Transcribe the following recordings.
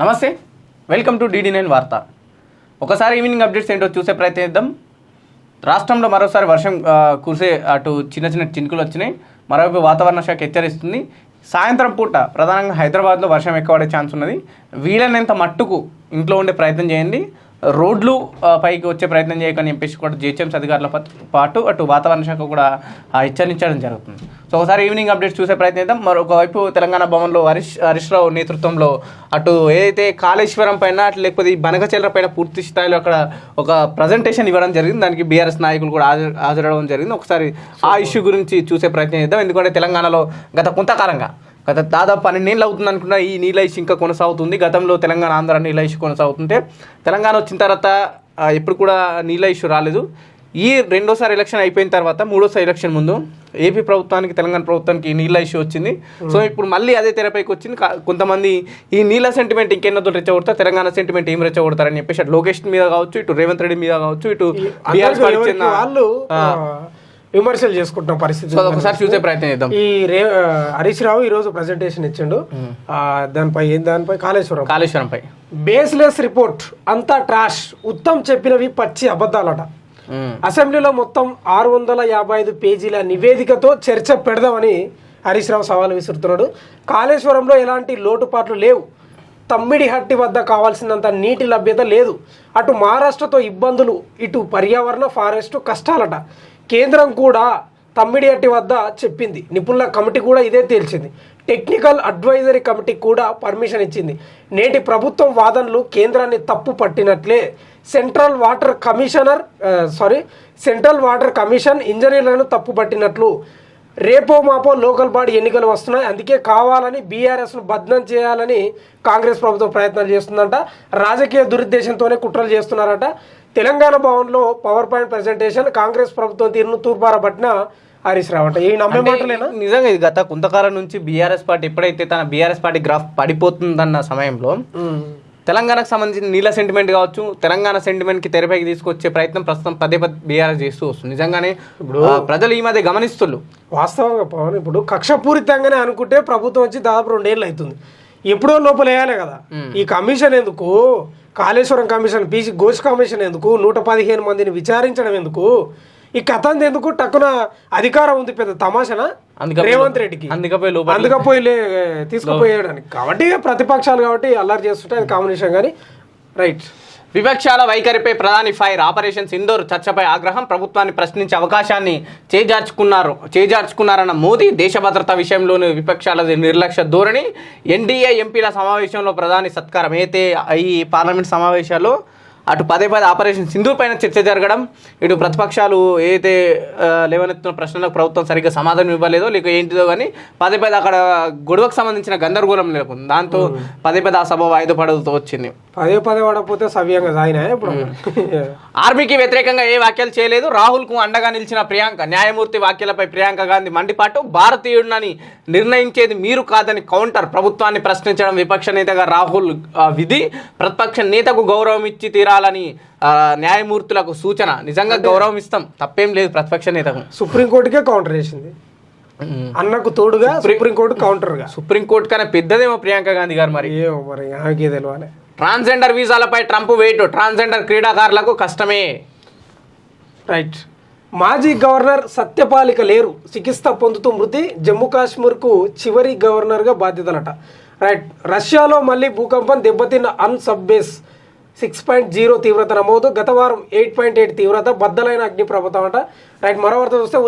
నమస్తే, welcome to DD9 వార్త. ఒకసారి ఈవినింగ్ అప్డేట్స్ ఏంటో చూసే ప్రయత్నం చేద్దాం. రాష్ట్రంలో మరోసారి వర్షం కురిసే అటు చిన్న చిన్న చినుకులు వచ్చినాయి. మరోవైపు వాతావరణ శాఖ హెచ్చరిస్తుంది. సాయంత్రం పూట ప్రధానంగా హైదరాబాద్లో వర్షం ఎక్కువ పడే ఛాన్స్ ఉన్నది. వీలైనంత మట్టుకు ఇంట్లో ఉండే ప్రయత్నం చేయండి. రోడ్లు పైకి వచ్చే ప్రయత్నం చేయకని చెప్పేసి కూడా GHMC అధికారుల పాటు అటు వాతావరణ శాఖ కూడా హెచ్చరించడం జరుగుతుంది. సో ఒకసారి ఈవినింగ్ అప్డేట్స్ చూసే ప్రయత్నం చేద్దాం. మరొకవైపు తెలంగాణ భవన్లో హరీష్ రావు నేతృత్వంలో అటు ఏదైతే కాళేశ్వరం పైన అటు లేకపోతే ఈ బనకచెర్ల పైన పూర్తి స్థాయిలో అక్కడ ఒక ప్రజెంటేషన్ ఇవ్వడం జరిగింది. దానికి BRS నాయకులు కూడా హాజరవడం జరిగింది. ఒకసారి ఆ ఇష్యూ గురించి చూసే ప్రయత్నం చేద్దాం. ఎందుకంటే తెలంగాణలో గత కొంతకాలంగా దాదాపు 12 ఏళ్ళు అవుతుంది అనుకున్నా ఈ నీళ్ళ ఇష్యూ ఇంకా కొనసాగుతుంది. గతంలో తెలంగాణ ఆంధ్ర నీళ్ళ ఇష్యూ కొనసాగుతుంటే తెలంగాణ వచ్చిన తర్వాత ఎప్పుడు కూడా నీళ్ళ ఇష్యూ రాలేదు. ఈ రెండోసారి ఎలక్షన్ అయిపోయిన తర్వాత మూడోసారి ఎలక్షన్ ముందు ఏపీ ప్రభుత్వానికి తెలంగాణ ప్రభుత్వానికి నీళ్ళ ఇష్యూ వచ్చింది. సో ఇప్పుడు మళ్ళీ అదే తెరపైకి వచ్చింది. కొంతమంది ఈ నీళ్ళ సెంటిమెంట్ ఇంకెన్నతో రెచ్చగొడతారు, తెలంగాణ సెంటిమెంట్ ఏం రెచ్చగొడతారని చెప్పేసి అటు లోకేష్ మీద కావచ్చు, ఇటు రేవంత్ రెడ్డి మీద కావచ్చు, ఇటు వాళ్ళు విమర్శలు చేసుకుంటున్న పరిస్థితి. ఒకసారి చూసే ప్రయత్నం చేద్దాం. ఈ హరీష్ రావు ఈ రోజు ప్రెజెంటేషన్ ఇచ్చిండు. దానిపై కాళేశ్వరంపై బేస్లెస్ రిపోర్ట్, అంతా ట్రాష్, ఉత్తమ్ చెప్పినవి పచ్చి అబద్ధాలట. అసెంబ్లీలో మొత్తం 655 పేజీల నివేదికతో చర్చ పెడదామని హరీష్ రావు సవాల్ విసురుతున్నాడు. కాళేశ్వరంలో ఎలాంటి లోటుపాట్లు లేవు. తమ్మిడిహట్టి వద్ద కావాల్సినంత నీటి లభ్యత లేదు. అటు మహారాష్ట్రతో ఇబ్బందులు, ఇటు పర్యావరణ ఫారెస్టు కష్టాలట. కేంద్రం కూడా తమ్మిడిహట్టి వద్ద చెప్పింది. నిపుణుల కమిటీ కూడా ఇదే తేల్చింది. టెక్నికల్ అడ్వైజరీ కమిటీ కూడా పర్మిషన్ ఇచ్చింది. నేటి ప్రభుత్వం వాదనలు కేంద్రాన్ని తప్పు పట్టినట్లే. సెంట్రల్ వాటర్ కమిషన్ ఇంజనీర్లను తప్పు పట్టినట్లు. రేపో మాపో లోకల్ బాడీ ఎన్నికలు వస్తున్నాయి, అందుకే కావాలని BRSను బద్నం చేయాలని కాంగ్రెస్ ప్రభుత్వం ప్రయత్నాలు చేస్తుందంట. రాజకీయ దురుద్దేశంతోనే కుట్రలు చేస్తున్నారట. తెలంగాణ భవన్లో పవర్ పాయింట్ ప్రెజెంటేషన్, కాంగ్రెస్ ప్రభుత్వం తీరును తూర్పారబట్టిన హరీష్ రావు అంట. ఈ నమ్మే మాటలేనా? నిజంగా ఇది గత కొంతకాలం నుంచి BRS పార్టీ ఎప్పుడైతే తన BRS పార్టీ గ్రాఫ్ పడిపోతుందన్న సమయంలో తెలంగాణకు సంబంధించిన నీళ్ళ సెంటిమెంట్ కావచ్చు, తెలంగాణ సెంటిమెంట్కి తెరపైకి తీసుకొచ్చే ప్రయత్నం ప్రస్తుతం పదే BRS చేస్తూ వస్తుంది. నిజంగానే ఇప్పుడు ప్రజలు ఈ మధ్య గమనిస్తున్నారు. వాస్తవంగా పవన్, ఇప్పుడు కక్షపూరితంగానే అనుకుంటే ప్రభుత్వం వచ్చి దాదాపు 2 ఏళ్ళు అవుతుంది. ఎప్పుడో లోపల వేయాలి కదా. ఈ కమిషన్ ఎందుకు? Kaleshwaram commission, PC Ghosh commission ఎందుకు? 115 మందిని విచారించడం ఎందుకు? ఈ కథ ఎందుకు? టక్కున అధికారం ఉంది, పెద్ద తమాషనా రేవంత్ రెడ్డికి, అందుకపోయి తీసుకుపోయేయడానికి. కాబట్టి ప్రతిపక్షాలు కాబట్టి అల్లరి చేస్తుంటే అది కాంబినేషన్. కానీ రైట్, విపక్షాల వైఖరిపై ప్రధాని ఫైర్. ఆపరేషన్ సింధూర్ చర్చపై ఆగ్రహం. ప్రభుత్వాన్ని ప్రశ్నించే అవకాశాన్ని చేజార్చుకున్నారన్న మోదీ. దేశ భద్రత విషయంలోని విపక్షాల నిర్లక్ష్య ధోరణి. NDA ఎంపీల సమావేశంలో ప్రధాని సత్కారం. అయితే ఈ పార్లమెంట్ సమావేశాల్లో అటు పదే ఆపరేషన్ సింధూర్ పైన చర్చ జరగడం, ఇటు ప్రతిపక్షాలు ఏదైతే లేవనెత్తున్న ప్రశ్నలకు ప్రభుత్వం సరిగ్గా సమాధానం ఇవ్వలేదో లేక ఏంటిదో కానీ పదే అక్కడ గొడవకు సంబంధించిన గందరగోళం నెలకొంది. దాంతో పదే ఆ సభ వాయిదా పడుతూ వచ్చింది. పదే పడకపోతే సవ్యంగా సాగినా. ఇప్పుడు ఆర్మీకి వ్యతిరేకంగా ఏ వ్యాఖ్యలు చేయలేదు. రాహుల్కు అండగా నిలిచిన ప్రియాంక. న్యాయమూర్తి వ్యాఖ్యలపై ప్రియాంక గాంధీ మండిపాటు. భారతీయుడినని నిర్ణయించేది మీరు కాదని కౌంటర్. ప్రభుత్వాన్ని ప్రశ్నించడం విపక్ష నేతగా రాహుల్ విధి. ప్రతిపక్ష నేతకు గౌరవం ఇచ్చి తీరాలని న్యాయమూర్తులకు సూచన. నిజంగా గౌరవం ఇస్తాం, తప్పేం లేదు ప్రతిపక్ష నేతకు. సుప్రీంకోర్టుకే కౌంటర్ చేసింది. అన్నకు తోడుగా సుప్రీంకోర్టు కౌంటర్గా. సుప్రీంకోర్టు కన్నా పెద్దదేమో ప్రియాంక గాంధీ గారు. మరి ఆమెకే తెలియాలి. ట్రాన్స్జెండర్ వీసాలపై ట్రంప్ వేటు. ట్రాన్స్జెండర్ క్రీడాకారులకు కష్టమే. రైట్. మాజీ గవర్నర్ సత్యపాలిక లేరు, చికిత్స పొందుతూ మృతి. జమ్మూ కాశ్మీర్కు చివరి గవర్నర్గా బాధ్యతలట. రైట్. రష్యాలో మళ్ళీ భూకంపం. దెబ్బతిన్న సబ్ బేస్. 6.0 తీవ్రత నమోదు. గత వారం 8.8 తీవ్రత. బద్దలైన అగ్ని ప్రమాదం అంట. రైట్. మరో వార్త చూస్తే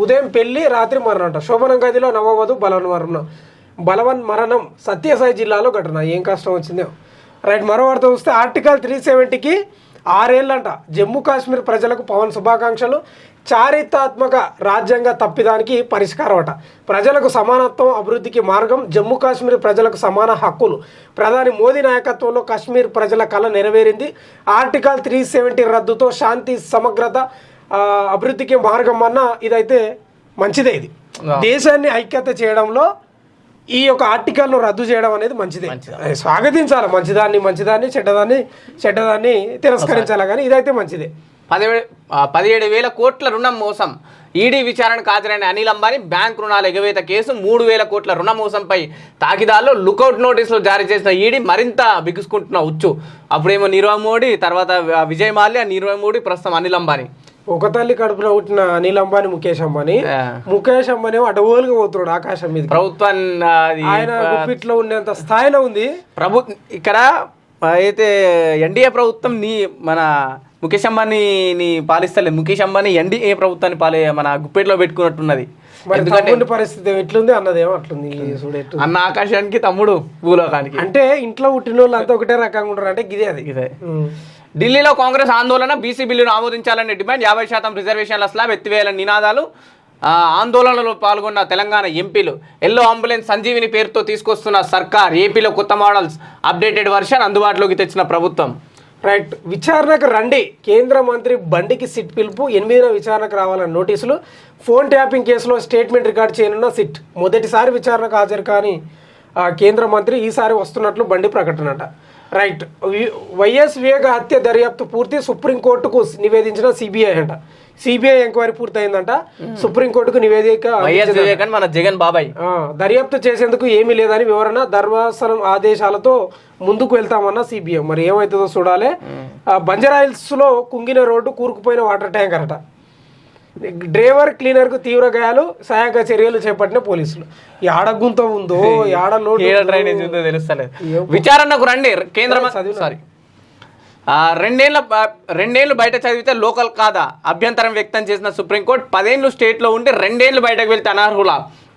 ఉదయం పెళ్లి, రాత్రి మరణం అంట. శోభనం గదిలో నవవధు బలవన్ మరణం. సత్యసాయి జిల్లాలో ఘటన. ఏం కష్టం వచ్చిందో. రైట్. మరో వార్త చూస్తే ఆర్టికల్ 370కి 6 ఏళ్ళంట. జమ్మూ కాశ్మీర్ ప్రజలకు పవన్ శుభాకాంక్షలు. చారిత్రాత్మక రాజ్యాంగ తప్పిదానికి పరిష్కారం అట. ప్రజలకు సమానత్వం, అభివృద్ధికి మార్గం. జమ్మూ కాశ్మీర్ ప్రజలకు సమాన హక్కులు. ప్రధాని మోదీ నాయకత్వంలో కాశ్మీర్ ప్రజల కళ నెరవేరింది. ఆర్టికల్ 370 రద్దుతో శాంతి, సమగ్రత, అభివృద్ధికి మార్గం అన్న ఇదైతే మంచిదే. ఇది దేశాన్ని ఐక్యత చేయడంలో ఈ యొక్క ఆర్టికల్ను రద్దు చేయడం అనేది మంచిదే, స్వాగతించాలి. మంచిదాన్ని చెడ్డదాన్ని తిరస్కరించాలి. కానీ ఇదైతే మంచిదే. 17,000 కోట్ల రుణం మోసం. ఈడీ విచారణకు హాజరైన అనిల్ అంబానీ బ్యాంక్ రుణాల ఎగవేత కేసు, 3,000 కోట్ల రుణ మోసంపై తాకిదాల్లో లుకౌట్ నోటీసులు జారీ చేసిన ఈడీ మరింత బిగుసుకుంటున్న ఉచ్చు. అప్పుడేమో నీరవ్ మోడీ, తర్వాత విజయ్ మాల్యా, నీరవ్ మోడీ, ప్రస్తుతం అనిల్ అంబానీ. ఒక తల్లి కడుపులో పుట్టిన అనిల్ అంబానీ, ముఖేష్ అంబానీ అడవులుగా పోతున్నాడు ఆకాశం మీద. ప్రభుత్వాన్ని ఆయన గుప్పిట్లో ఉండేంత స్థాయిలో ఉంది ఇక్కడ అయితే ఎన్డీఏ ప్రభుత్వం మన ముఖేష్ అంబానీని పాలిస్తలేదు. ముఖేష్ అంబానీ ఎన్డీఏ ప్రభుత్వాన్ని మన గుప్పెట్లో పెట్టుకున్నట్టున్నది. ఎందుకంటే పరిస్థితి ఎట్లుంది అన్నదేమో అట్లుంది. అన్న ఆకాశానికి, తమ్ముడు భూలోకానికి. అంటే ఇంట్లో పుట్టిన వాళ్ళు అంతా ఒకటే రకంగా ఉంటారు అంటే ఇదే. ఢిల్లీలో కాంగ్రెస్ ఆందోళన, బీసీ బిల్లును ఆమోదించాలనే డిమాండ్, 50% రిజర్వేషన్ల స్లాబ్ ఎత్తివేయాలని నినాదాలు. ఆందోళనలో పాల్గొన్న తెలంగాణ ఎంపీలు. ఎల్లో అంబులెన్స్ సంజీవిని పేరుతో తీసుకొస్తున్న సర్కార్. ఏపీలో కొత్త మోడల్స్, అప్డేటెడ్ వర్షన్ అందుబాటులోకి తెచ్చిన ప్రభుత్వం. రైట్. విచారణకు రండి, కేంద్ర మంత్రి బండికి సిట్ పిలుపు. 8వ విచారణకు రావాలని నోటీసులు. ఫోన్ ట్యాపింగ్ కేసులో స్టేట్మెంట్ రికార్డ్ చేయనున్న సిట్. మొదటిసారి విచారణకు హాజరు కాని కేంద్ర మంత్రి ఈసారి వస్తున్నట్లు బండి ప్రకటనట. రైట్. వైఎస్ వివేక హత్య దర్యాప్తు పూర్తి, సుప్రీంకోర్టుకు నివేదించిన సిబిఐ అంట. సిబిఐ ఎంక్వైరీ పూర్తయిందంట, సుప్రీంకోర్టుకు నివేదిక. మన జగన్ బాబాయ్ దర్యాప్తు చేసేందుకు ఏమీ లేదని వివరణ, ధర్మాసనం ఆదేశాలతో ముందుకు వెళ్తామన్న సిబిఐ. మరి ఏమవుతుందో చూడాలి. బంజారాహిల్స్ లో కుంగిన రోడ్డు, కూరుకుపోయిన వాటర్ ట్యాంకర్ అట. డ్రైవర్, క్లీనర్ కు తీవ్ర గాయాలు, సహాయక చర్యలు చేపట్టిన పోలీసులు. ఆడ గుంత ఉందో, ఆడ డ్రైనేజ్ ఉందో తెలుస్తలేదు. విచారణకు రండి కేంద్ర. రెండేళ్లు బయట చదివితే లోకల్ కాదా అభ్యంతరం వ్యక్తం చేసిన సుప్రీంకోర్టు. 10 ఏళ్లు స్టేట్లో ఉండి 2 ఏళ్లు బయటకు వెళ్తే అనర్హుల.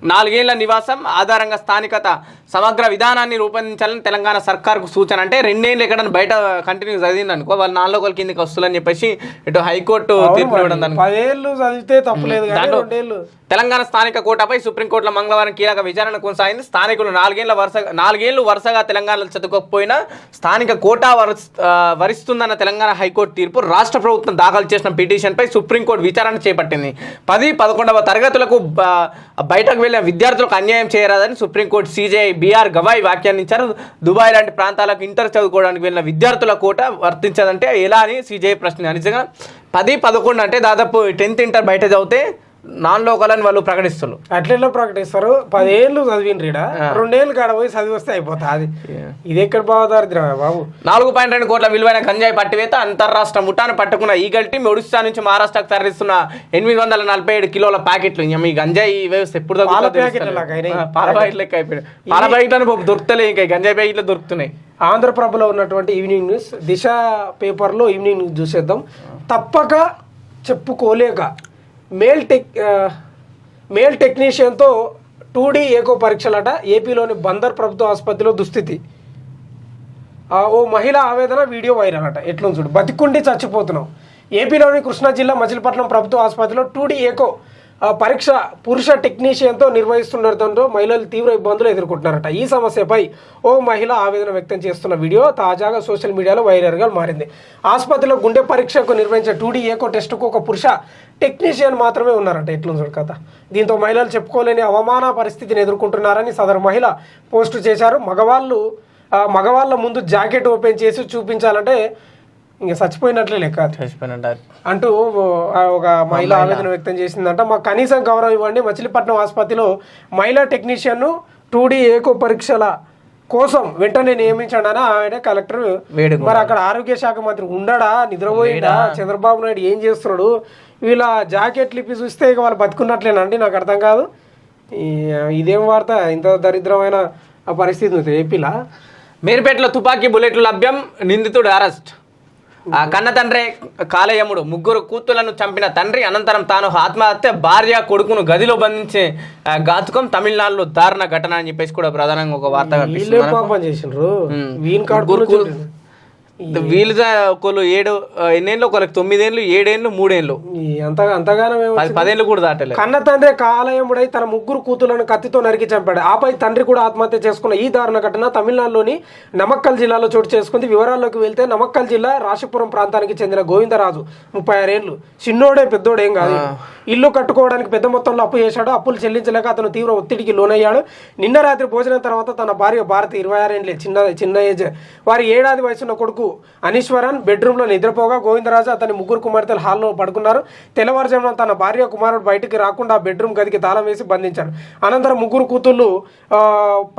4 ఏళ్ల నివాసం ఆధారంగా స్థానికత సమగ్ర విధానాన్ని రూపొందించాలని తెలంగాణ సర్కార్కు సూచన. అంటే 2 ఏళ్ళు ఎక్కడ బయట కంటిన్యూ చదివింది అనుకో, వాళ్ళు 4 లోకల కిందకి వస్తుందని చెప్పేసి ఇటు హైకోర్టు తీర్పు ఇవ్వడం. 10 ఏళ్ళు చదివితే తప్పలేదు. తెలంగాణ స్థానిక కోటాపై సుప్రీంకోర్టులో మంగళవారం కీలక విచారణ కొనసాగింది. స్థానికులు 4 ఏళ్లు వరుసగా తెలంగాణలో చదువుకోకపోయినా స్థానిక కోటా వరిస్తుందన్న తెలంగాణ హైకోర్టు తీర్పు. రాష్ట్ర ప్రభుత్వం దాఖలు చేసిన పిటిషన్పై సుప్రీంకోర్టు విచారణ చేపట్టింది. 10, 11వ తరగతులకు బయటకు వెళ్లిన విద్యార్థులకు అన్యాయం చేయరాదని సుప్రీంకోర్టు సీజేఐ బిఆర్ గవాయ్ వ్యాఖ్యానించారు. దుబాయ్ లాంటి ప్రాంతాలకు ఇంటర్ చదువుకోవడానికి వెళ్ళిన విద్యార్థుల కోట వర్తించదంటే ఎలా అని సీజేఐ ప్రశ్న. నిజంగా 10, 11 అంటే దాదాపు 10th ఇంటర్ బయట చదివితే నాన్ లోకల్ అని వాళ్ళు ప్రకటిస్తున్నారు. అట్లా ప్రకటిస్తారు. 10 ఏళ్ళు చదివిన 2 ఏళ్ళు కాడ పోయి చదివి వస్తే అయిపోతుంది. ఇది ఎక్కడ బాగుదారిద్ర బాబు. 4.2 కోట్ల విలువైన గంజాయి పట్టివేత. అంతర్రాష్ట్ర ముఠాను పట్టుకున్న ఈగల్ టీం ఒడిశా నుంచి మహారాష్ట్రకు తరలిస్తున్న 847 కిలోల ప్యాకెట్లు. ఈ గంజాయి వ్యవస్థ ఎప్పుడు పాల ప్యాకెట్ లెక్క అయిపోయాయి. పాల ప్యాకెట్లను దొరుకుతలే, ఇంకా గంజాయి ప్యాకెట్లు దొరుకుతున్నాయి. ఆంధ్రప్రభలో ఉన్నటువంటి ఈవినింగ్ న్యూస్, దిశ పేపర్లో ఈవినింగ్ న్యూస్ చూసేద్దాం. తప్పక చెప్పుకోలేక మేల్ టెక్నీషియన్తో 2D ఏకో పరీక్షలట. ఏపీలోని బందర్ ప్రభుత్వ ఆసుపత్రిలో దుస్థితి. ఓ మహిళ ఆవేదన, వీడియో వైరల్ అట. ఎట్లా చూడు, బతికుండి చచ్చిపోతున్నాం. ఏపీలోని కృష్ణా జిల్లా మచిలీపట్నం ప్రభుత్వ ఆసుపత్రిలో 2D ఏకో పరీక్ష పురుష టెక్నీషియన్తో నిర్వహిస్తుండటంతో మహిళలు తీవ్ర ఇబ్బందులు ఎదుర్కొంటున్నారట. ఈ సమస్యపై ఓ మహిళ ఆవేదన వ్యక్తం చేస్తున్న వీడియో తాజాగా సోషల్ మీడియాలో వైరల్గా మారింది. ఆసుపత్రిలో గుండె పరీక్షకు నిర్వహించే 2D ఏకో టెస్టుకు ఒక పురుష టెక్నీషియన్ మాత్రమే ఉన్నారట. ఎట్లా చూడు కథ. దీంతో మహిళలు చెప్పుకోలేని అవమాన పరిస్థితిని ఎదుర్కొంటున్నారని సదరు మహిళ పోస్టు చేశారు. మగవాళ్ళ ముందు జాకెట్ ఓపెన్ చేసి చూపించాలంటే ఇంకా చచ్చిపోయినట్లే లెక్క అంటూ ఒక మహిళ ఆవేదన వ్యక్తం చేసిందంట. మాకు కనీసం గౌరవం ఇవ్వండి. మచిలీపట్నం ఆసుపత్రిలో మహిళా టెక్నీషియన్ను 2D ఏకో పరీక్షల కోసం వెంటనే నియమించండి అని ఆయన కలెక్టర్. మరి అక్కడ ఆరోగ్య శాఖ మంత్రి ఉండడా, నిద్రపోయిడా, చంద్రబాబు నాయుడు ఏం చేస్తున్నాడు? వీళ్ళ జాకెట్లు ఇప్పి చూస్తే ఇక వాళ్ళు బతుకున్నట్లేనండి. నాకు అర్థం కాదు. ఇదేం వార్త, ఇంత దరిద్రమైన పరిస్థితి ఉంది ఏపీలో. మీర్పేటలో తుపాకీ బుల్లెట్లు లభ్యం, నిందితుడు అరెస్ట్. కన్న తండ్రి కాలేయముడు. 3 కూతుళ్లను చంపిన తండ్రి అనంతరం తాను ఆత్మహత్య, భార్య కొడుకును గదిలో బంధించే ఘాతుకం. తమిళనాడులో దారుణ ఘటన అని చెప్పేసి కూడా ప్రధానంగా ఒక వార్త వీళ్ళు ఒకళ్ళు 7 ఎన్నేళ్ళు, ఒకరికి 9 ఏళ్ళు, 7 ఏళ్ళు, 3 ఏళ్ళు, అంతగానో 10 ఏళ్ళు కూడా దాటలేదు. కన్న తండ్రి కాలయముడై తన 3 కూతుళ్లను కత్తితో నరికి చంపాడు. ఆపై తండ్రి కూడా ఆత్మహత్య చేసుకున్న ఈ దారుణ ఘటన తమిళనాడులోని నమక్కల్ జిల్లాలో చోటు చేసుకుంది. వివరాల్లోకి వెళ్తే నమక్కల్ జిల్లా రాశిపురం ప్రాంతానికి చెందిన గోవిందరాజు 36 ఏళ్ళు. చిన్నోడే, పెద్దోడేం కాదు. ఇల్లు కట్టుకోవడానికి పెద్ద మొత్తంలో అప్పు చేశాడు. అప్పులు చెల్లించలేక అతను తీవ్ర ఒత్తిడికి లోనయ్యాడు. నిన్న రాత్రి భోజనం తర్వాత తన భార్య భారతి 26 ఏళ్ళే, చిన్న ఏజ్, వారి 7 ఏళ్ల వయసున్న కొడుకు అనీశ్వరన్ బెడ్రూమ్లో నిద్రపోగా గోవిందరాజు అతని ముగ్గురు కుమార్తెలు హాల్లో పడుకున్నారు. తెల్లవారుజామున తన భార్య కుమారుడు బయటికి రాకుండా బెడ్రూమ్ గదికి తాళం వేసి బంధించాడు. అనంతరం ముగ్గురు కూతుళ్ళు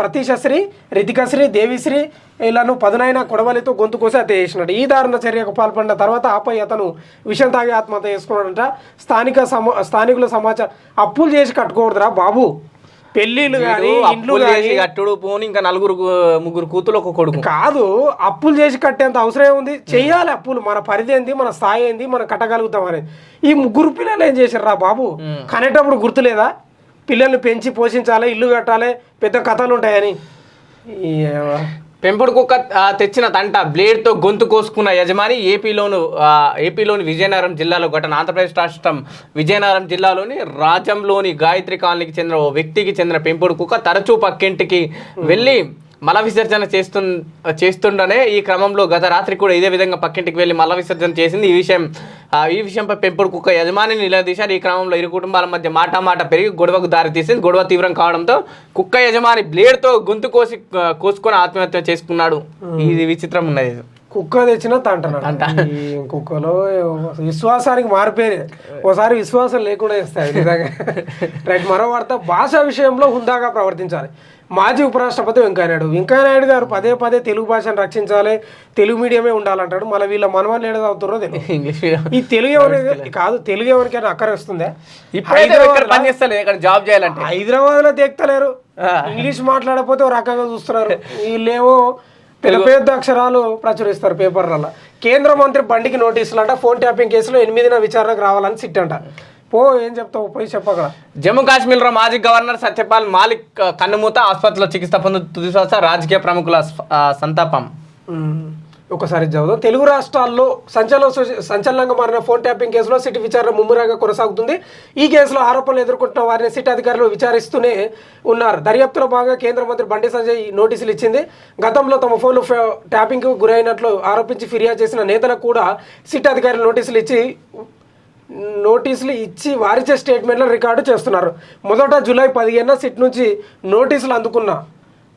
ప్రతీషశ్రీ, రితికశ్రీ, దేవిశ్రీ ఇలాను పదునైన కొడవలితో గొంతు కోసి హత్య చేసినాడు. ఈ దారుణ చర్యకు పాల్పడిన తర్వాత ఆపై అతను విషం తాగి ఆత్మహత్య చేసుకున్నాడంట. స్థానికుల సమాచారం. అప్పులు చేసి కట్టుకోకూడదురా బాబు, పెళ్లిళ్ళు కానీ ఇండ్లు కానీ కట్టుడు పోని ఇంకా ముగ్గురు కూతురు ఒక కొడుకు కాదు. అప్పులు చేసి కట్టేంత అవసరం ఏముంది? చెయ్యాలి అప్పులు. మన పరిధి ఏంది, మన స్థాయి ఏంది, మనం కట్టగలుగుతాం అనేది. ఈ ముగ్గురు పిల్లలు ఏం చేశారు రా బాబు? కనేటప్పుడు గుర్తులేదా? పిల్లల్ని పెంచి పోషించాలి, ఇల్లు కట్టాలి, పెద్ద కథలు ఉంటాయని. పెంపుడు కుక్క తెచ్చిన తంట బ్లేడ్తో గొంతు కోసుకున్న యజమాని ఏపీలోని విజయనగరం జిల్లాలో ఘటన. ఆంధ్రప్రదేశ్ రాష్ట్రం విజయనగరం జిల్లాలోని రాజంలోని గాయత్రి కాలనీకి చెందిన ఓ వ్యక్తికి చెందిన పెంపుడు కుక్క తరచూ పక్కింటికి వెళ్ళి మల విసర్జన చేస్తుండనే ఈ క్రమంలో గత రాత్రి కూడా ఇదే విధంగా పక్కింటికి వెళ్ళి మల విసర్జన చేసింది. ఈ విషయంపై పెంపుడు కుక్క యజమానిని నిలదీశారు. ఈ క్రమంలో ఇరు కుటుంబాల మధ్య మాట పెరిగి గొడవకు దారితీసింది. గొడవ తీవ్రం కావడంతో కుక్క యజమాని బ్లేడ్తో గొంతు కోసుకొని ఆత్మహత్య చేసుకున్నాడు. ఇది విచిత్రం ఉన్నది. కుక్క తెచ్చిన తంట కుక్కలో విశ్వాసానికి మారిపోయి ఓసారి విశ్వాసం లేకుండా ఇస్తాయి నిజంగా. రైట్, మరో వార్త. భాషా విషయంలో హుందాగా ప్రవర్తించాలి. మాజీ ఉపరాష్ట్రపతి వెంకయ్యనాయుడు గారు పదే తెలుగు భాషను రక్షించాలి, తెలుగు మీడియమే ఉండాలంటాడు. మళ్ళీ వీళ్ళ మనవాళ్ళు ఏదో అవుతారో తెలియదు. ఇంగ్లీష్ ఈ తెలుగు ఎవరికి కాదు, తెలుగు ఎవరికైనా అక్కర వస్తుందే. జాబ్ చేయాలంటే హైదరాబాద్ లో తెక్తలేరు, ఇంగ్లీష్ మాట్లాడకపోతే ఒక రకంగా చూస్తున్నారు. వీళ్ళేమో పెద్ద అక్షరాలు ప్రచురిస్తారు పేపర్లలో. కేంద్ర మంత్రి బండికి నోటీసులు అంట. ఫోన్ ట్యాపింగ్ కేసులో 8న విచారణకు రావాలని సిట్ అంట. ఏం చెప్తావు, పోయి చెప్పగల. జమ్మూ కాశ్మీర్లో మాజీ గవర్నర్ సత్యపాల్ మాలిక్ కన్నుమూత, ఆసుపత్రిలో చికిత్స పొందుతూ తుది శ్వాస. రాజకీయ ప్రముఖుల సంతాపం. ఒకసారి చదువుదాం. తెలుగు రాష్ట్రాల్లో సంచలనంగా మారిన ఫోన్ ట్యాపింగ్ కేసులో సిట్ విచారణ ముమ్మరంగా కొనసాగుతుంది. ఈ కేసులో ఆరోపణలు ఎదుర్కొంటున్న వారిని సిట్ అధికారులు విచారిస్తూనే ఉన్నారు. దర్యాప్తులో భాగంగా కేంద్ర మంత్రి బండి సంజయ్ నోటీసులు ఇచ్చింది. గతంలో తమ ఫోన్లు ట్యాపింగ్కు గురైనట్లు ఆరోపించి ఫిర్యాదు చేసిన నేతలకు కూడా సిట్ అధికారులు నోటీసులు ఇచ్చి వారిచే స్టేట్మెంట్లు రికార్డు చేస్తున్నారు. మొదట జూలై 15న సిట్ నుంచి నోటీసులు అందుకున్న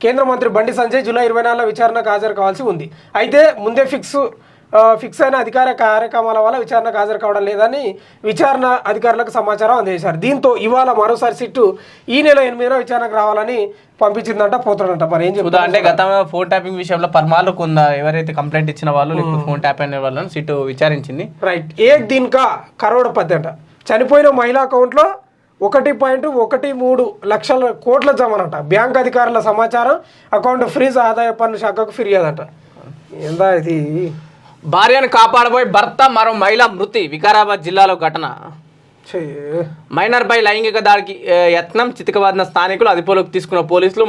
కేంద్ర మంత్రి బండి సంజయ్ జూలై 24 విచారణకు హాజరు కావాల్సి ఉంది. అయితే ముందే ఫిక్స్ అయిన అధికార కార్యక్రమాల వల్ల విచారణకు హాజరు కావడం లేదని విచారణ అధికారులకు సమాచారం అందజేశారు. దీంతో ఇవాళ మరోసారి సిట్టు ఈ నెల 8న విచారణకు రావాలని పంపించిందంట. పోతాడంట. మరి ఏం చెప్తా అంటే గతంలో ఫోన్ ట్యాపింగ్ విషయంలో పర్మాలు కొంత ఎవరైతే కంప్లైంట్ ఇచ్చిన వాళ్ళు లేకపోతే ఫోన్ ట్యాప్ అయిన వాళ్ళని సిట్టు విచారించింది. రైట్. దీనికా కరోడపతి అంట. చనిపోయిన మహిళా అకౌంట్లో 1.13 లక్షల కోట్ల జమనంట. బ్యాంక్ అధికారుల సమాచారం. Account freeze. ఆదాయ పన్ను శాఖకు ఫిర్యాదు అంట. ఏందా ఇది? భార్యను కాపాడబోయి భర్త మరో మహిళ మృతి. వికారాబాద్ జిల్లాలో ఘటన. మైనర్పై లైంగిక దాడికి యత్నం, చితకబాదిన స్థానికులు. అదుపులోకి తీసుకున్న పోలీసులు.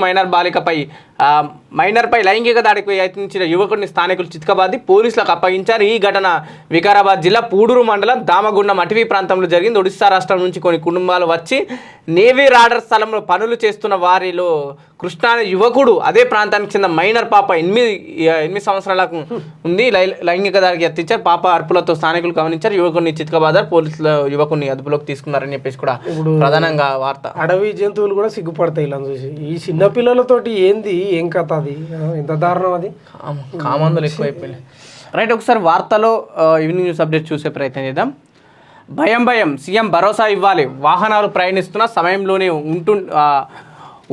మైనర్పై లైంగిక దాడికి యత్నించిన యువకుడిని స్థానికులు చితకబాది పోలీసులకు అప్పగించారు. ఈ ఘటన వికారాబాద్ జిల్లా పూడూరు మండలం దామగుండం అటవీ ప్రాంతంలో జరిగింది. ఒడిశా రాష్ట్రం నుంచి కొన్ని కుటుంబాలు వచ్చి నేవీ రాడర్ స్థలంలో పనులు చేస్తున్న వారిలో కృష్ణ అనే యువకుడు అదే ప్రాంతానికి చెందిన మైనర్ పాప 8 సంవత్సరాలకు ఉంది. లైంగిక దాడికి యత్నించారు. పాప అర్పులతో స్థానికులు గమనించారు. యువకుడిని చితకబాదారు. పోలీసులు యువకుడిని అదుపులోకి తీసుకున్నారని చెప్పేసి కూడా ప్రధానంగా వార్త. అడవి జంతువులు కూడా సిగ్గుపడతాయి ఇలా చూసి. ఈ చిన్న పిల్లలతోటి ఏం కథ అది? ఎంత దారుణం అది. కామందులు ఎక్కువైపోయినాయి. రైట్, ఒకసారి వార్తలో ఈవినింగ్ న్యూస్ అప్డేట్ చూసే ప్రయత్నం చేద్దాం. భయం సీఎం భరోసా ఇవ్వాలి. వాహనాలు ప్రయాణిస్తున్న సమయంలోనే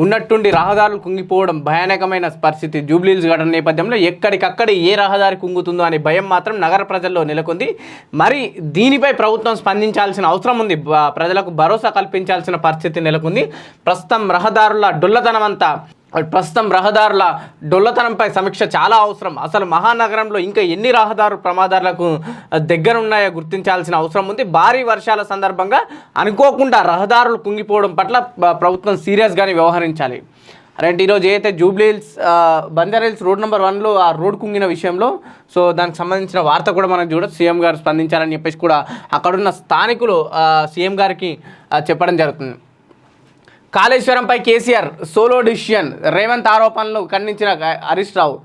ఉన్నట్టుండి రహదారులు కుంగిపోవడం భయానకమైన పరిస్థితి. జూబ్లీహిల్స్ ఘటన నేపథ్యంలో ఎక్కడికక్కడ ఏ రహదారి కుంగుతుందో అనే భయం మాత్రం నగర ప్రజల్లో నెలకొంది. మరి దీనిపై ప్రభుత్వం స్పందించాల్సిన అవసరం ఉంది. ప్రజలకు భరోసా కల్పించాల్సిన పరిస్థితి నెలకొంది. ప్రస్తుతం రహదారుల డొల్లతనంపై సమీక్ష చాలా అవసరం. అసలు మహానగరంలో ఇంకా ఎన్ని రహదారు ప్రమాదాలకు దగ్గరున్నాయో గుర్తించాల్సిన అవసరం ఉంది. భారీ వర్షాల సందర్భంగా అనుకోకుండా రహదారులు కుంగిపోవడం పట్ల ప్రభుత్వం సీరియస్గానే వ్యవహరించాలి. అంటే ఈరోజు ఏదైతే జూబ్లీహిల్స్ బంజారాహిల్స్ రోడ్ నెంబర్ 1లో ఆ రోడ్ కుంగిన విషయంలో దానికి సంబంధించిన వార్త కూడా మనం చూడొచ్చు. సీఎం గారు స్పందించాలని చెప్పేసి కూడా అక్కడున్న స్థానికులు సీఎం గారికి చెప్పడం జరుగుతుంది. కాళేశ్వరంపై కేసీఆర్ సోలో డిసిషన్. రేవంత్ ఆరోపణలు ఖండించిన హరీష్ రావు.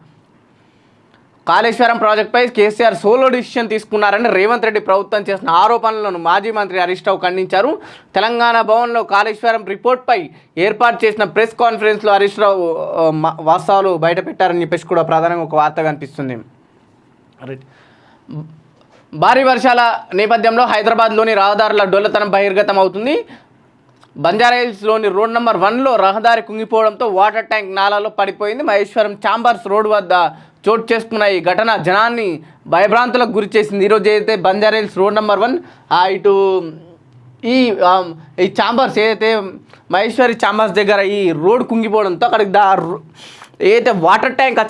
కాళేశ్వరం ప్రాజెక్టుపై కేసీఆర్ సోలో డిసిషన్ తీసుకున్నారని రేవంత్ రెడ్డి ప్రభుత్వం చేసిన ఆరోపణలను మాజీ మంత్రి హరీష్ రావు ఖండించారు. తెలంగాణ భవన్లో కాళేశ్వరం రిపోర్ట్పై ఏర్పాటు చేసిన ప్రెస్ కాన్ఫరెన్స్లో హరీష్ రావు వాస్తవాలు బయటపెట్టారని చెప్పేసి కూడా ప్రధానంగా ఒక వార్త కనిపిస్తుంది. రైట్. భారీ వర్షాల నేపథ్యంలో హైదరాబాద్లోని రహదారుల డొల్లతనం బహిర్గతం అవుతుంది. బంజారాహిల్స్లోని రోడ్ నెంబర్ 1లో రహదారి కుంగిపోవడంతో వాటర్ ట్యాంక్ నాలాలో పడిపోయింది. మహేశ్వరం చాంబర్స్ రోడ్ వద్ద చోటు చేసుకున్న ఈ ఘటన జనాన్ని భయభ్రాంతులకు గురి చేసింది. ఈరోజు ఏదైతే బంజారాహిల్స్ రోడ్ నెంబర్ 1 ఇటు ఈ చాంబర్స్ ఏదైతే మహేశ్వరి చాంబర్స్ దగ్గర ఈ రోడ్ కుంగిపోవడంతో అక్కడికి ఏదైతే వాటర్ ట్యాంక్ ఆ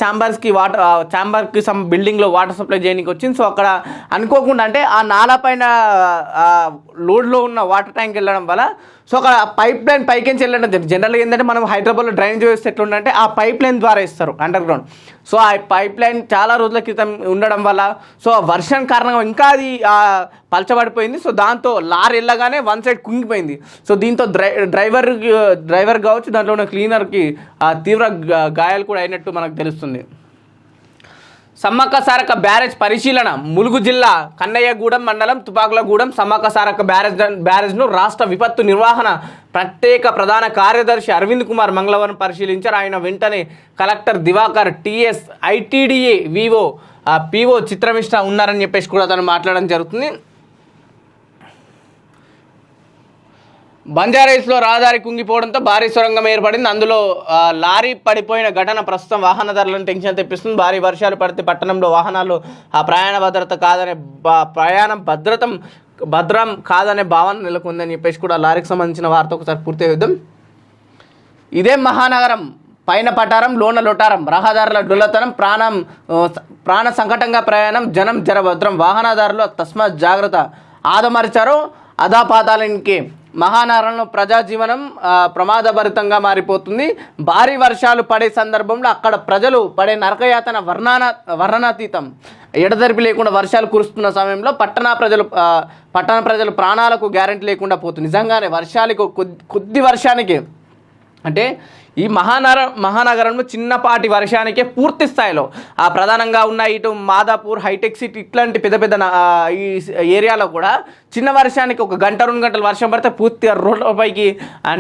ఛాంబర్కి సమ్ బిల్డింగ్లో వాటర్ సప్లై చేయడానికి వచ్చింది. సో అక్కడ అనుకోకుండా అంటే ఆ నాలా పైన లోడ్లో ఉన్న వాటర్ ట్యాంక్ వెళ్ళడం వల్ల సో అక్కడ పైప్ లైన్ పైకి వెళ్ళడం జనరల్గా ఏంటంటే మనం హైదరాబాద్లో డ్రైనేజ్ వ్యవస్థ ఎట్లుందంటే ఆ పైప్ లైన్ ద్వారా ఇస్తారు అండర్ గ్రౌండ్. సో ఆ పైప్ లైన్ చాలా రోజుల క్రితం ఉండడం వల్ల సో వర్షం కారణంగా ఇంకా అది పలచబడిపోయింది. సో దాంతో లారీ వెళ్ళగానే వన్ సైడ్ కుంగిపోయింది. సో దీంతో డ్రైవర్ కావచ్చు, దాంట్లో ఉన్న క్లీనర్కి తీవ్ర గాయాలు కూడా అయినట్టు మనకు తెలుస్తుంది. సమ్మక్క సారక్క బ్యారేజ్ పరిశీలన. ములుగు జిల్లా కన్నయ్యగూడెం మండలం తుపాకులగూడెం సమ్మక్క సారక్క బ్యారేజ్ను రాష్ట్ర విపత్తు నిర్వహణ ప్రత్యేక ప్రధాన కార్యదర్శి అరవింద్ కుమార్ మంగళవారం పరిశీలించారు. ఆయన వెంటనే కలెక్టర్ దివాకర్, టీఎస్, ఐటీడీఏ వివో, పిఓ చిత్రమిష్ట ఉన్నారని చెప్పేసి కూడా తను మాట్లాడడం జరుగుతుంది. బంజారాహిల్స్లో రహదారి కుంగిపోవడంతో భారీ సొరంగం ఏర్పడింది. అందులో లారీ పడిపోయిన ఘటన ప్రస్తుతం వాహనదారులను టెన్షన్ తెప్పిస్తుంది. భారీ వర్షాలు పడితే పట్టణంలో వాహనాలు ప్రయాణం భద్రం కాదనే భావన నెలకొందని చెప్పేసి కూడా లారీకి సంబంధించిన వార్త ఒకసారి పూర్తి చేద్దాం. ఇదే మహానగరం పైన పటారం లోన లొటారం, రహదారుల డొల్లతనం, ప్రాణ సంకటంగా ప్రయాణం, జనం జరభద్రం, వాహనదారులు తస్మాత్ జాగ్రత్త, ఆదమర్చారు అదాపాతాలకి. మహానగరంలో ప్రజాజీవనం ప్రమాదభరితంగా మారిపోతుంది. భారీ వర్షాలు పడే సందర్భంలో అక్కడ ప్రజలు పడే నరకయాతన వర్ణనాతీతం. ఎడతెరిపి లేకుండా వర్షాలు కురుస్తున్న సమయంలో పట్టణ ప్రజలు ప్రాణాలకు గ్యారెంటీ లేకుండా పోతుంది. నిజంగానే వర్షాలకు కొద్ది వర్షానికి అంటే ఈ మహానగరంలో చిన్నపాటి వర్షానికే పూర్తి స్థాయిలో ప్రధానంగా ఉన్న ఇటు మాదాపూర్, హైటెక్ సిటీ ఇట్లాంటి పెద్ద ఈ ఏరియాలో కూడా చిన్న వర్షానికి 1 గంట 2 గంటలు వర్షం పడితే పూర్తిగా రోడ్లపైకి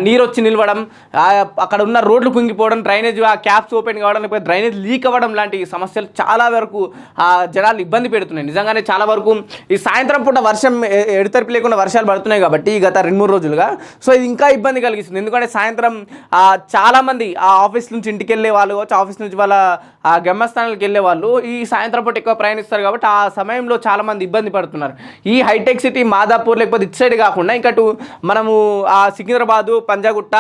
నీరు వచ్చి నిలవడం, అక్కడ ఉన్న రోడ్లు కుంగిపోవడం, డ్రైనేజ్ క్యాప్స్ ఓపెన్ కావడం, లేకపోతే డ్రైనేజ్ లీక్ అవ్వడం లాంటి సమస్యలు చాలా వరకు జనాలు ఇబ్బంది పెడుతున్నాయి. నిజంగానే చాలా వరకు ఈ సాయంత్రం పూట వర్షం ఎడతెరిపి లేకుండా వర్షాలు పడుతున్నాయి కాబట్టి గత 2-3 రోజులుగా. సో ఇది ఇంకా ఇబ్బంది కలిగిస్తుంది. ఎందుకంటే సాయంత్రం చాలామంది ఆ ఆఫీస్ నుంచి ఇంటికి వెళ్ళే వాళ్ళు కావచ్చు, ఆఫీస్ నుంచి వాళ్ళ గమ్యస్థానాలకు వెళ్ళే వాళ్ళు ఈ సాయంత్రం పూట ఎక్కువ ప్రయాణిస్తారు కాబట్టి ఆ సమయంలో చాలామంది ఇబ్బంది పడుతున్నారు. ఈ హైటెక్ సిటీ మాదాపూర్ లేకపోతే ఇటు సైడ్ కాకుండా ఇంకా మనము ఆ సికింద్రాబాదు, పంజాగుట్ట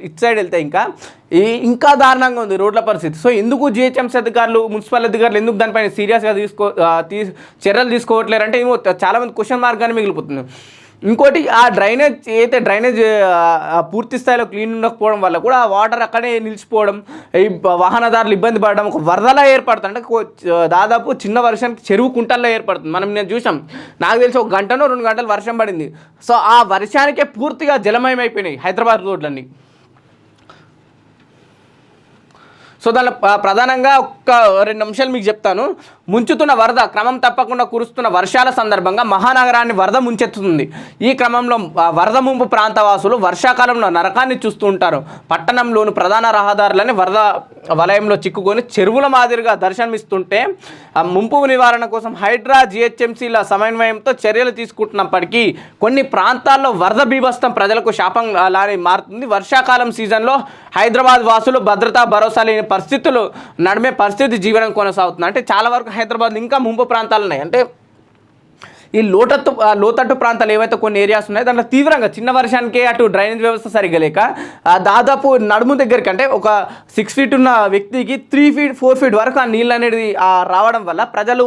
ఇటు సైడ్ వెళ్తే ఇంకా దారుణంగా ఉంది రోడ్ల పరిస్థితి. సో ఎందుకు జిహెచ్ఎంసీ అధికారులు, మున్సిపల్ అధికారులు ఎందుకు దానిపైన సీరియస్గా చర్యలు తీసుకోవట్లేరంటే ఏమో చాలామంది క్వశ్చన్ మార్గాన్ని మిగిలిపోతుంది. ఇంకోటి ఆ డ్రైనేజ్ పూర్తి స్థాయిలో క్లీన్ ఉండకపోవడం వల్ల కూడా ఆ వాటర్ అక్కడే నిలిచిపోవడం, ఈ వాహనదారులు ఇబ్బంది పడడం, ఒక వరదలా ఏర్పడుతుంది. అంటే దాదాపు చిన్న వర్షానికి చెరువు కుంటల్లో ఏర్పడుతుంది. నేను చూసాం, నాకు తెలిసి 1 గంటనో 2 గంటలు వర్షం పడింది. సో ఆ వర్షానికే పూర్తిగా జలమయం అయిపోయినాయి హైదరాబాద్ రోడ్లన్నీ. సో దానిలో ప్రధానంగా 2 నిమిషాలు మీకు చెప్తాను. ముంచుతున్న వరద, క్రమం తప్పకుండా కురుస్తున్న వర్షాల సందర్భంగా మహానగరాన్ని వరద ముంచెత్తుతుంది. ఈ క్రమంలో వరద ముంపు ప్రాంతవాసులు వర్షాకాలంలో నరకాన్ని చూస్తూ ఉంటారు. పట్టణంలోని ప్రధాన రహదారులని వరద వలయంలో చిక్కుకొని చెరువుల మాదిరిగా దర్శనమిస్తుంటే ముంపు నివారణ కోసం హైడ్రా, జిహెచ్ఎంసీల సమన్వయంతో చర్యలు తీసుకుంటున్నప్పటికీ కొన్ని ప్రాంతాల్లో వరద బీభత్సం ప్రజలకు శాపం లాని మారుతుంది. వర్షాకాలం సీజన్లో హైదరాబాద్ వాసులు భద్రతా భరోసా లేని పరిస్థితులు నడిమే పరిస్థితి జీవనం కొనసాగుతుంది. అంటే చాలా వరకు హైదరాబాద్ ఇంకా ముంపు ప్రాంతాలు ఉన్నాయి. అంటే ఈ లోతట్టు ప్రాంతాలు ఏవైతే కొన్ని ఏరియాస్ ఉన్నాయో దాంట్లో తీవ్రంగా చిన్న వర్షానికే అటు డ్రైనేజ్ వ్యవస్థ సరిగ్గా లేక దాదాపు నడుము దగ్గరికి అంటే ఒక 6 ఫీట్ ఉన్న వ్యక్తికి 3 ఫీట్ 4 ఫీట్ వరకు ఆ నీళ్ళు అనేది రావడం వల్ల ప్రజలు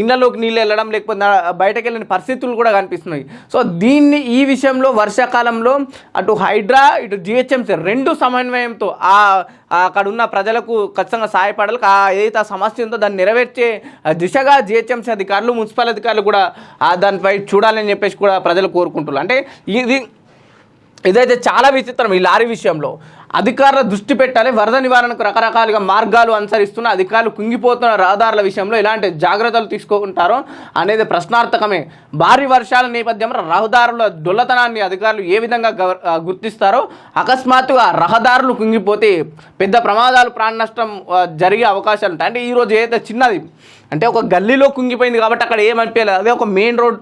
ఇళ్లలోకి నీళ్ళు వెళ్ళడం లేకపోతే బయటకు వెళ్ళిన పరిస్థితులు కూడా కనిపిస్తున్నాయి. సో ఈ విషయంలో వర్షాకాలంలో అటు హైడ్రా, ఇటు జిహెచ్ఎంసీ 2 సమన్వయంతో అక్కడ ఉన్న ప్రజలకు ఖచ్చితంగా సహాయపడాలి. ఏదైతే ఆ సమస్య ఉందో దాన్ని నెరవేర్చే దిశగా జిహెచ్ఎంసీ అధికారులు, మున్సిపల్ అధికారులు కూడా దానిపై చూడాలని చెప్పేసి కూడా ప్రజలు కోరుకుంటున్నారు. అంటే ఇదైతే చాలా విచిత్రం ఈ లారీ విషయంలో. అధికారుల దృష్టి పెట్టాలి. వరద నివారణకు రకరకాలుగా మార్గాలు అనుసరిస్తున్న అధికారులు కుంగిపోతున్న రహదారుల విషయంలో ఎలాంటి జాగ్రత్తలు తీసుకుంటారో అనేది ప్రశ్నార్థకమే. భారీ వర్షాల నేపథ్యంలో రహదారుల దొల్లతనాన్ని అధికారులు ఏ విధంగా గుర్తిస్తారో, అకస్మాత్తుగా రహదారులు కుంగిపోతే పెద్ద ప్రమాదాలు, ప్రాణ నష్టం జరిగే అవకాశాలు ఉంటాయి. అంటే ఈరోజు ఏదైతే చిన్నది అంటే ఒక గల్లీలో కుంగిపోయింది కాబట్టి అక్కడ ఏమనిపించలేదు, అదే ఒక మెయిన్ రోడ్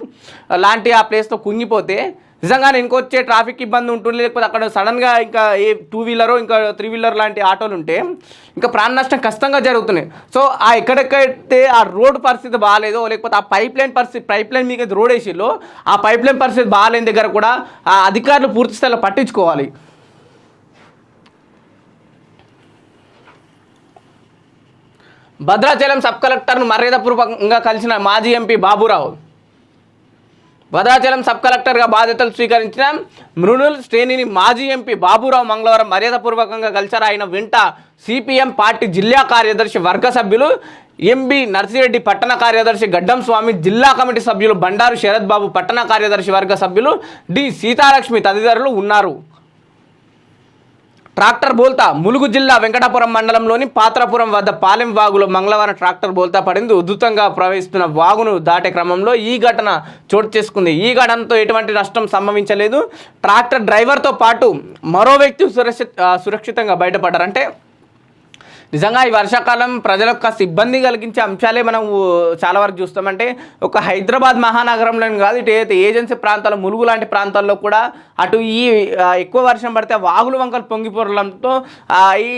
లాంటి ఆ ప్లేస్తో కుంగిపోతే నిజంగానే ఇంకొచ్చే ట్రాఫిక్ ఇబ్బంది ఉంటుంది. లేకపోతే అక్కడ సడన్గా ఇంకా ఏ 2 వీలర్ ఇంకా 3 వీలర్ లాంటి ఆటోలు ఉంటే ఇంకా ప్రాణ నష్టం కష్టంగా జరుగుతున్నాయి. సో ఆ ఎక్కడెక్కడైతే ఆ రోడ్ పరిస్థితి బాగాలేదో, లేకపోతే ఆ పైప్ లైన్ మీకు రోడ్ వేసిలో ఆ పైప్ లైన్ పరిస్థితి బాగాలేని దగ్గర కూడా ఆ అధికారులు పూర్తి స్థాయిలో పట్టించుకోవాలి. భద్రాచలం సబ్ కలెక్టర్ను మర్యాదపూర్వకంగా కలిసిన మాజీ ఎంపీ బాబురావు. భద్రాచలం సబ్ కలెక్టర్గా బాధ్యతలు స్వీకరించిన మృణుల్ శ్రేణిని మాజీ ఎంపీ బాబురావు మంగళవారం మర్యాదపూర్వకంగా కలిశారు. ఆయన వెంట సిపిఎం పార్టీ జిల్లా కార్యదర్శి వర్గ సభ్యులు ఎంబి నర్సిరెడ్డి, పట్టణ కార్యదర్శి గడ్డం స్వామి, జిల్లా కమిటీ సభ్యులు బండారు శరత్ బాబు, పట్టణ కార్యదర్శి వర్గ సభ్యులు డి సీతాలక్ష్మి తదితరులు ఉన్నారు. ట్రాక్టర్ బోల్తా ములుగు జిల్లా వెంకటాపురం మండలంలోని పాత్రపురం వద్ద పాలెం వాగులో మంగళవారం ట్రాక్టర్ బోల్తా పడింది. ఉధృతంగా ప్రవహిస్తున్న వాగును దాటే క్రమంలో ఈ ఘటన చోటు చేసుకుంది. ఈ ఘటనతో ఎటువంటి నష్టం సంభవించలేదు. ట్రాక్టర్ డ్రైవర్తో పాటు మరో వ్యక్తి సురక్షితంగా బయటపడ్డారు. అంటే నిజంగా ఈ వర్షాకాలం ప్రజలకు కాస్త ఇబ్బంది కలిగించే అంశాలే మనం చాలా వరకు చూస్తామంటే ఒక హైదరాబాద్ మహానగరంలోని కాదు, ఇటు ఏదైతే ఏజెన్సీ ప్రాంతాలు, ములుగు లాంటి ప్రాంతాల్లో కూడా అటు ఈ ఎక్కువ వర్షం పడితే వాగులు వంకలు పొంగిపోవడంతో ఈ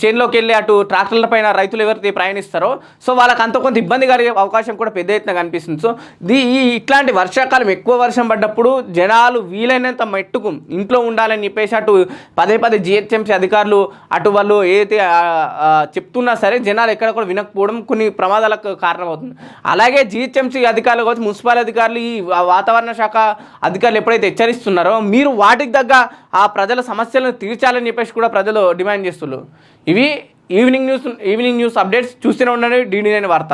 చేనులోకి వెళ్ళి అటు ట్రాక్టర్ల పైన రైతులు ఎవరైతే ప్రయాణిస్తారో సో వాళ్ళకి అంత కొంత ఇబ్బంది కలిగే అవకాశం కూడా పెద్ద ఎత్తున కనిపిస్తుంది. సో ఇట్లాంటి వర్షాకాలం ఎక్కువ వర్షం పడ్డప్పుడు జనాలు వీలైనంత మట్టుకు ఇంట్లో ఉండాలని చెప్పేసి అటు పదే జిహెచ్ఎంసీ అధికారులు అటు వాళ్ళు ఏదైతే చెప్తున్నా సరే జనాలు ఎక్కడ కూడా వినకపోవడం కొన్ని ప్రమాదాలకు కారణమవుతుంది. అలాగే జిహెచ్ఎంసీ అధికారులు కావచ్చు, మున్సిపల్ అధికారులు, ఈ వాతావరణ శాఖ అధికారులు ఎప్పుడైతే హెచ్చరిస్తున్నారో మీరు వాటికి తగ్గ ఆ ప్రజల సమస్యలను తీర్చాలని చెప్పేసి కూడా ప్రజలు డిమాండ్ చేస్తున్నారు. ఇవి ఈవినింగ్ న్యూస్ అప్డేట్స్ చూస్తూనే ఉండండి DD9 వార్త.